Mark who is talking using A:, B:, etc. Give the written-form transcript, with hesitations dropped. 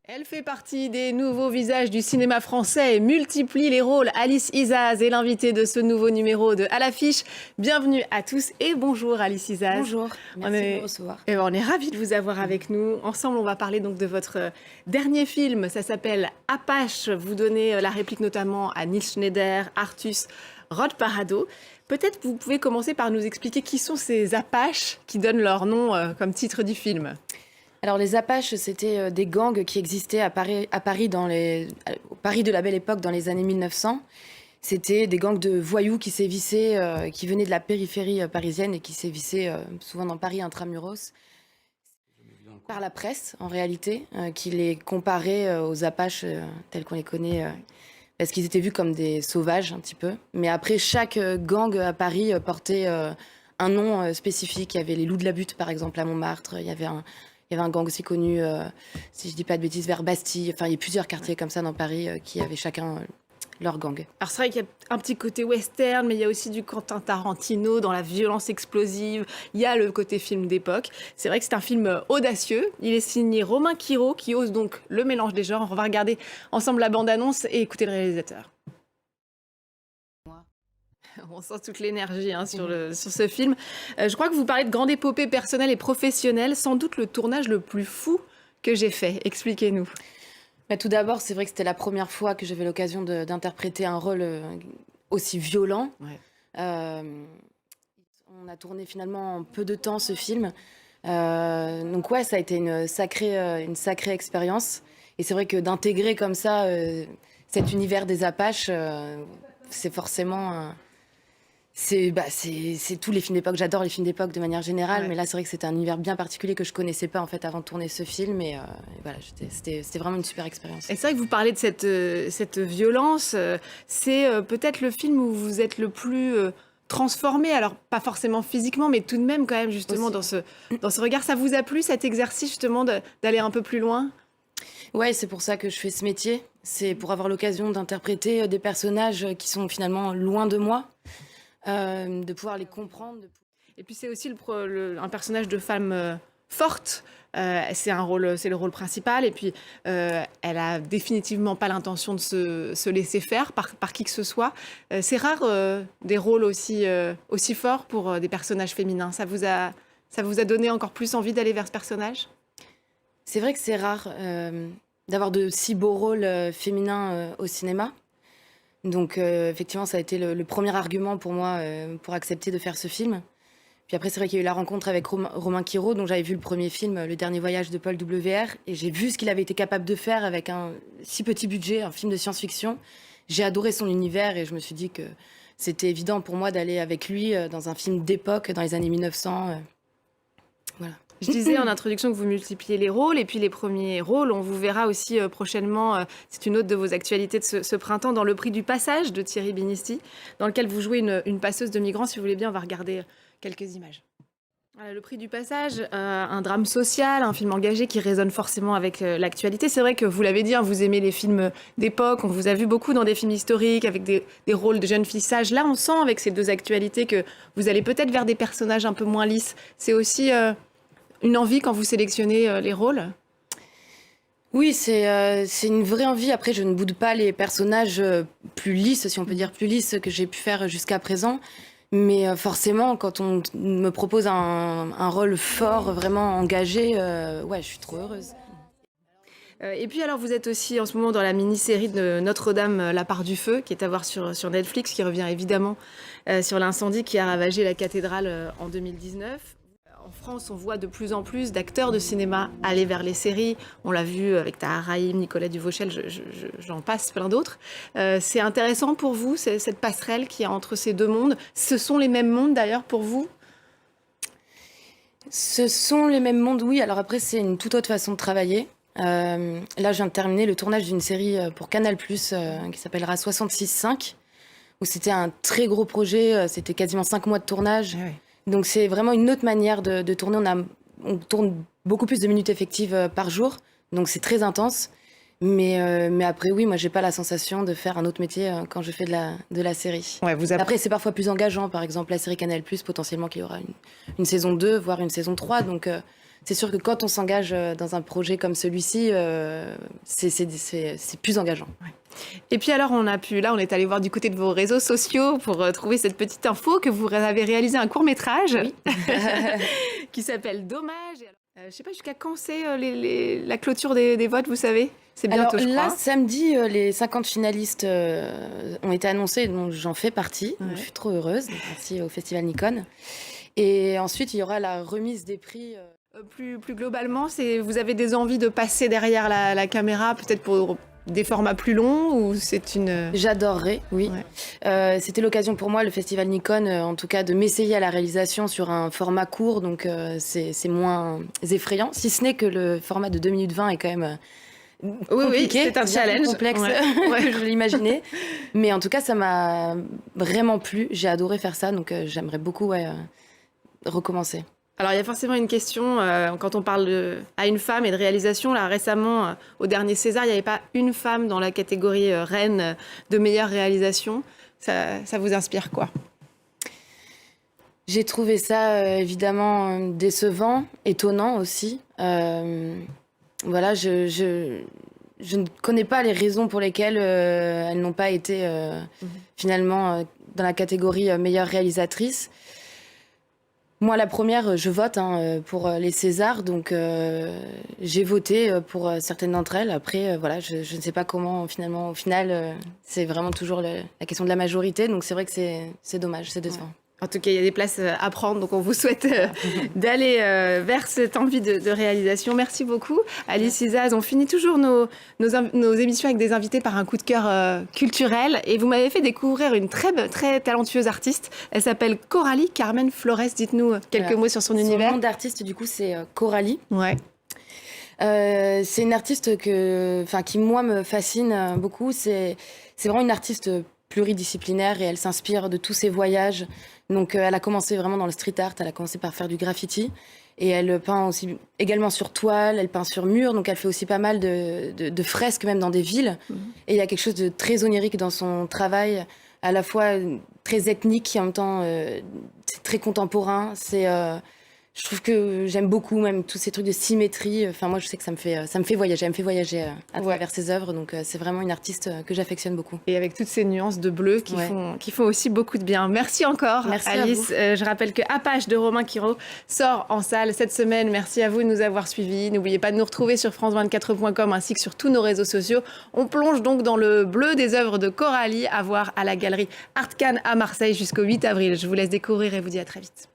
A: Elle fait partie des nouveaux visages du cinéma français et multiplie les rôles. Alice Isaz est l'invitée de ce nouveau numéro de À l'affiche. Bienvenue à tous et bonjour Alice Isaz.
B: Bonjour, merci de me recevoir.
A: On est ravis de vous avoir avec nous. Ensemble, on va parler donc de votre dernier film. Ça s'appelle Apache. Vous donnez la réplique notamment à Nils Schneider, Artus, Rod Parado. Peut-être vous pouvez commencer par nous expliquer qui sont ces Apaches qui donnent leur nom comme titre du film.
B: Alors les Apaches, c'était des gangs qui existaient à Paris, au Paris de la Belle Époque dans les années 1900. C'était des gangs de voyous qui sévissaient, qui venaient de la périphérie parisienne et qui sévissaient souvent dans Paris intramuros. Par la presse, en réalité, qui les comparait aux Apaches tels qu'on les connaît, parce qu'ils étaient vus comme des sauvages un petit peu. Mais après, chaque gang à Paris portait un nom spécifique. Il y avait les Loups de la Butte, par exemple, à Montmartre. Il y avait un gang aussi connu, si je dis pas de bêtises, vers Bastille. Enfin, il y a plusieurs quartiers comme ça dans Paris qui avaient chacun leur gang.
A: Alors c'est vrai qu'il y a un petit côté western, mais il y a aussi du Quentin Tarantino dans la violence explosive. Il y a le côté film d'époque. C'est vrai que c'est un film audacieux. Il est signé Romain Quiraud, qui ose donc le mélange des genres. On va regarder ensemble la bande-annonce et écouter le réalisateur. On sent toute l'énergie sur ce film. Je crois que vous parlez de grande épopée personnelle et professionnelle. Sans doute le tournage le plus fou que j'ai fait. Expliquez-nous.
B: Bah, tout d'abord, c'est vrai que c'était la première fois que j'avais l'occasion d'interpréter un rôle aussi violent.
A: Ouais.
B: On a tourné finalement en peu de temps ce film. Donc ouais, ça a été une sacrée expérience. Et c'est vrai que d'intégrer comme ça cet univers des Apaches, c'est forcément... C'est tous les films d'époque. J'adore les films d'époque de manière générale, ouais. Mais là, c'est vrai que c'était un univers bien particulier que je connaissais pas en fait avant de tourner ce film. Et voilà, c'était vraiment une super expérience.
A: Et c'est vrai que vous parlez de cette violence. C'est peut-être le film où vous êtes le plus transformé. Alors pas forcément physiquement, mais tout de même quand même justement dans ce regard. Ça vous a plu cet exercice justement d'aller un peu plus loin?
B: Ouais, c'est pour ça que je fais ce métier. C'est pour avoir l'occasion d'interpréter des personnages qui sont finalement loin de moi. De pouvoir les comprendre.
A: Et puis c'est aussi un personnage de femme forte. C'est le rôle principal. Et puis elle a définitivement pas l'intention de se laisser faire par qui que ce soit. C'est rare des rôles aussi forts pour des personnages féminins. Ça vous a donné encore plus envie d'aller vers ce personnage?
B: C'est vrai que c'est rare d'avoir de si beaux rôles féminins au cinéma. Donc effectivement, ça a été le premier argument pour moi pour accepter de faire ce film. Puis après, c'est vrai qu'il y a eu la rencontre avec Romain Quiraud, dont j'avais vu le premier film, Le Dernier Voyage de Paul W.R. Et j'ai vu ce qu'il avait été capable de faire avec un si petit budget, un film de science-fiction. J'ai adoré son univers et je me suis dit que c'était évident pour moi d'aller avec lui dans un film d'époque, dans les années 1900. Voilà.
A: Je disais en introduction que vous multipliez les rôles, et puis les premiers rôles, on vous verra aussi prochainement, c'est une autre de vos actualités de ce printemps, dans Le Prix du Passage de Thierry Binisti, dans lequel vous jouez une passeuse de migrants. Si vous voulez bien, on va regarder quelques images. Voilà, Le Prix du Passage, un drame social, un film engagé qui résonne forcément avec l'actualité. C'est vrai que vous l'avez dit, vous aimez les films d'époque, on vous a vu beaucoup dans des films historiques, avec des rôles de jeunes filles sages. Là, on sent avec ces deux actualités que vous allez peut-être vers des personnages un peu moins lisses. C'est aussi... une envie quand vous sélectionnez les rôles?
B: Oui, c'est une vraie envie. Après, je ne boude pas les personnages plus lisses, si on peut dire plus lisses, que j'ai pu faire jusqu'à présent. Mais forcément, quand on me propose un rôle fort, vraiment engagé, ouais, je suis trop heureuse.
A: Et puis alors, vous êtes aussi en ce moment dans la mini-série de Notre-Dame, La part du feu, qui est à voir sur Netflix, qui revient évidemment sur l'incendie qui a ravagé la cathédrale en 2019. En France, on voit de plus en plus d'acteurs de cinéma aller vers les séries. On l'a vu avec Tahar Rahim, Nicolas Duvauchel, j'en passe plein d'autres. C'est intéressant pour vous, cette passerelle qu'il y a entre ces deux mondes. Ce sont les mêmes mondes d'ailleurs pour vous?
B: Ce sont les mêmes mondes, oui. Alors après, c'est une toute autre façon de travailler. Là, je viens de terminer le tournage d'une série pour Canal+, qui s'appellera 66.5, où c'était un très gros projet. C'était quasiment 5 mois de tournage. Ah oui. Donc c'est vraiment une autre manière de tourner. On tourne beaucoup plus de minutes effectives par jour, donc c'est très intense. Mais après, oui, moi j'ai pas la sensation de faire un autre métier quand je fais de la série. Ouais, après, c'est parfois plus engageant. Par exemple, la série Canal+, potentiellement qu'il y aura une saison 2, voire une saison 3. Donc c'est sûr que quand on s'engage dans un projet comme celui-ci, c'est plus engageant.
A: Ouais. Et puis alors, on est allé voir du côté de vos réseaux sociaux pour trouver cette petite info que vous avez réalisé un court-métrage qui s'appelle Dommage. Je ne sais pas jusqu'à quand c'est la clôture des votes, vous savez? C'est bientôt, je crois.
B: Là, samedi, les 50 finalistes ont été annoncés, donc j'en fais partie.
A: Ouais.
B: Je suis trop heureuse. Merci au Festival Nikon. Et ensuite, il y aura la remise des prix.
A: Plus globalement, vous avez des envies de passer derrière la caméra, peut-être pour des formats plus longs, ou c'est une...
B: J'adorerais, oui. Ouais. C'était l'occasion pour moi, le Festival Nikon, en tout cas, de m'essayer à la réalisation sur un format court, donc c'est moins effrayant, si ce n'est que le format de 2 minutes 20 est quand même compliqué.
A: Oui, c'est un challenge.
B: Complexe que je l'imaginais. Mais en tout cas, ça m'a vraiment plu. J'ai adoré faire ça, donc j'aimerais beaucoup recommencer.
A: Alors, il y a forcément une question, quand on parle à une femme et de réalisation. Là, récemment, au dernier César, il n'y avait pas une femme dans la catégorie reine de meilleure réalisation. Ça vous inspire quoi?
B: J'ai trouvé ça évidemment décevant, étonnant aussi. Voilà, je ne connais pas les raisons pour lesquelles elles n'ont pas été finalement dans la catégorie meilleure réalisatrice. Moi, la première, je vote pour les Césars, donc j'ai voté pour certaines d'entre elles. Après, voilà, je ne sais pas comment, finalement, au final, c'est vraiment toujours la question de la majorité, donc c'est vrai que c'est dommage, c'est décevant.
A: Ouais. En tout cas, il y a des places à prendre, donc on vous souhaite d'aller vers cette envie de réalisation. Merci beaucoup, Alice Izaz. On finit toujours nos émissions avec des invités par un coup de cœur culturel. Et vous m'avez fait découvrir une très talentueuse artiste. Elle s'appelle Coralie Carmen Flores. Dites-nous quelques mots sur son univers.
B: Son nom d'artiste, du coup, c'est Coralie.
A: Ouais.
B: C'est une artiste qui, moi, me fascine beaucoup. C'est vraiment une artiste pluridisciplinaire et elle s'inspire de tous ses voyages. Donc elle a commencé vraiment dans le street art, elle a commencé par faire du graffiti et elle peint aussi également sur toile, elle peint sur mur, donc elle fait aussi pas mal de fresques même dans des villes. Et il y a quelque chose de très onirique dans son travail, à la fois très ethnique et en même temps c'est très contemporain. Je trouve que j'aime beaucoup même tous ces trucs de symétrie. Enfin, moi, je sais que ça me fait voyager. Elle me fait voyager à travers ses œuvres. Donc, c'est vraiment une artiste que j'affectionne beaucoup.
A: Et avec toutes ces nuances de bleu qui font aussi beaucoup de bien. Merci encore,
B: merci
A: Alice. Je rappelle que Apache de Romain Quiro sort en salle cette semaine. Merci à vous de nous avoir suivis. N'oubliez pas de nous retrouver sur france24.com ainsi que sur tous nos réseaux sociaux. On plonge donc dans le bleu des œuvres de Coralie à voir à la galerie Art Cannes à Marseille jusqu'au 8 avril. Je vous laisse découvrir et vous dis à très vite.